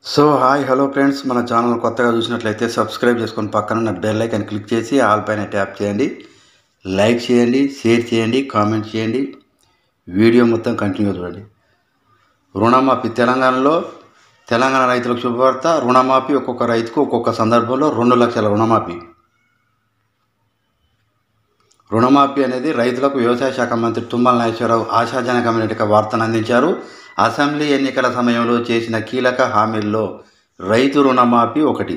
So hi hello friends, మన channel కొత్తగా చూసినట్లయితే సబ్స్క్రైబ్ చేసుకొని పక్కన ఉన్న బెల్ ఐకాన్ క్లిక్ చేసి ఆల్ పైన ట్యాప్ చేయండి. లైక్ చేయండి, షేర్ చేయండి, కామెంట్ చేయండి. వీడియో మొత్తం కంటిన్యూ చూడండి. రుణమాఫీ తెలంగాణ రైతులకు శుభవార్త. రుణమాఫీ ఒక్కొక్క రైతుకు ఒక్కొక్క సందర్భంలో 2 లక్షల రుణమాఫీ. రుణమాఫీ అనేది రైతులకు వ్యవసాయ శాఖ మంత్రి తుమ్మల నాగేశ్వరరావు ఆశాజనకమైన వార్తను అందించారు. అసెంబ్లీ ఎన్నికల సమయంలో చేసిన కీలక హామీల్లో రైతు రుణమాఫీ ఒకటి.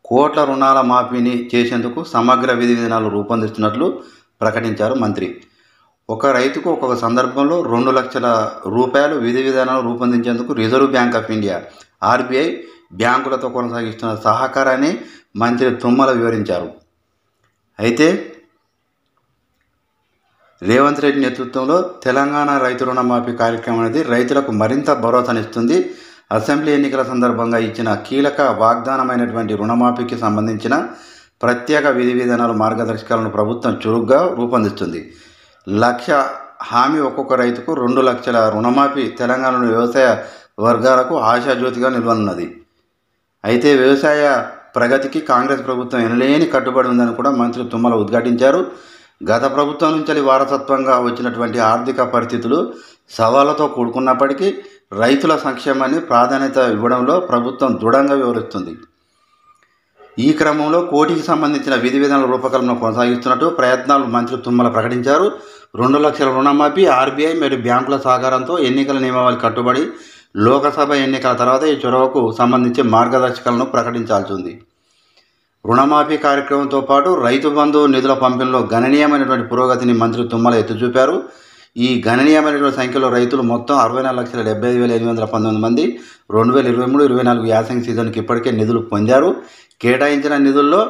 కోట్ల రుణాల మాఫీని చేసేందుకు సమగ్ర విధి విధానాలు రూపొందిస్తున్నట్లు ప్రకటించారు మంత్రి. ఒక రైతుకు ఒక్కొక్క సందర్భంలో 2 లక్షల రూపాయలు విధి విధానాలు రూపొందించేందుకు reserve bank of India RBI బ్యాంకులతో కొనసాగిస్తున్న సహకారాన్ని మంత్రి తుమ్మల వివరించారు. అయితే రేవంత్ రెడ్డి నేతృత్వంలో తెలంగాణ రైతు రుణమాఫీ కార్యక్రమం అనేది రైతులకు మరింత భరోసానిస్తుంది. అసెంబ్లీ ఎన్నికల సందర్భంగా ఇచ్చిన కీలక వాగ్దానమైనటువంటి రుణమాఫీకి సంబంధించిన ప్రత్యేక విధి విధానాలు మార్గదర్శకాలను ప్రభుత్వం చురుగ్గా రూపొందిస్తుంది. లక్ష హామీ ఒక్కొక్క రైతుకు 2 లక్షల రుణమాఫీ తెలంగాణలోని వ్యవసాయ వర్గాలకు ఆశాజ్యోతిగా నిలవనున్నది. అయితే వ్యవసాయ ప్రగతికి కాంగ్రెస్ ప్రభుత్వం ఎనలేని కట్టుబడి ఉందని కూడా మంత్రి తుమ్మల ఉద్ఘాటించారు. గత ప్రభుత్వం నుంచి వారసత్వంగా వచ్చినటువంటి ఆర్థిక పరిస్థితులు సవాళ్లతో కూడుకున్నప్పటికీ రైతుల సంక్షేమాన్ని ప్రాధాన్యత ఇవ్వడంలో ప్రభుత్వం దృఢంగా వ్యవహరిస్తుంది. ఈ క్రమంలో కోటికి సంబంధించిన విధి విధానాల రూపకల్పన కొనసాగిస్తున్నట్టు ప్రయత్నాలు మంత్రి తుమ్మల ప్రకటించారు. 2 లక్షల రుణమాఫీ ఆర్బీఐ మరియు బ్యాంకుల సహకారంతో ఎన్నికల నియమావళి కట్టుబడి లోకసభ ఎన్నికల తర్వాత ఈ చొరవకు సంబంధించి మార్గదర్శకాలను ప్రకటించాల్సి ఉంది. రుణమాఫీ కార్యక్రమంతో పాటు రైతు బంధు నిధుల పంపిణీలో గణనీయమైనటువంటి పురోగతిని మంత్రి తుమ్మల ఎత్తిచూపారు. ఈ గణనీయమైనటువంటి సంఖ్యలో రైతులు మొత్తం 64,75,819 మంది 2023-24 యాసంగి సీజన్కి ఇప్పటికే నిధులు పొందారు. కేటాయించిన నిధుల్లో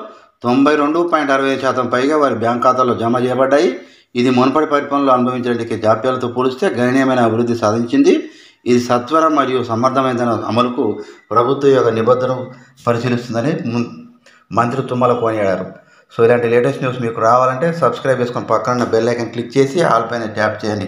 92.65% పైగా వారి బ్యాంక్ ఖాతాల్లో జమ చేయబడ్డాయి. ఇది మునుపటి పరిపాలనలో అనుభవించినటువంటి జాప్యాలతో పోలిస్తే గణనీయమైన అభివృద్ధి సాధించింది. ఇది సత్వర మరియు సమర్థమైన అమలుకు ప్రభుత్వం యొక్క నిబద్ధతను పరిశీలిస్తుందని మంత్రి తుమ్మల కొనియాడారు. సో ఇలాంటి లేటెస్ట్ న్యూస్ మీకు రావాలంటే సబ్స్క్రైబ్ చేసుకొని పక్కన బెల్ ఐకాన్ క్లిక్ చేసి ఆల్ పైన ట్యాప్ చేయండి.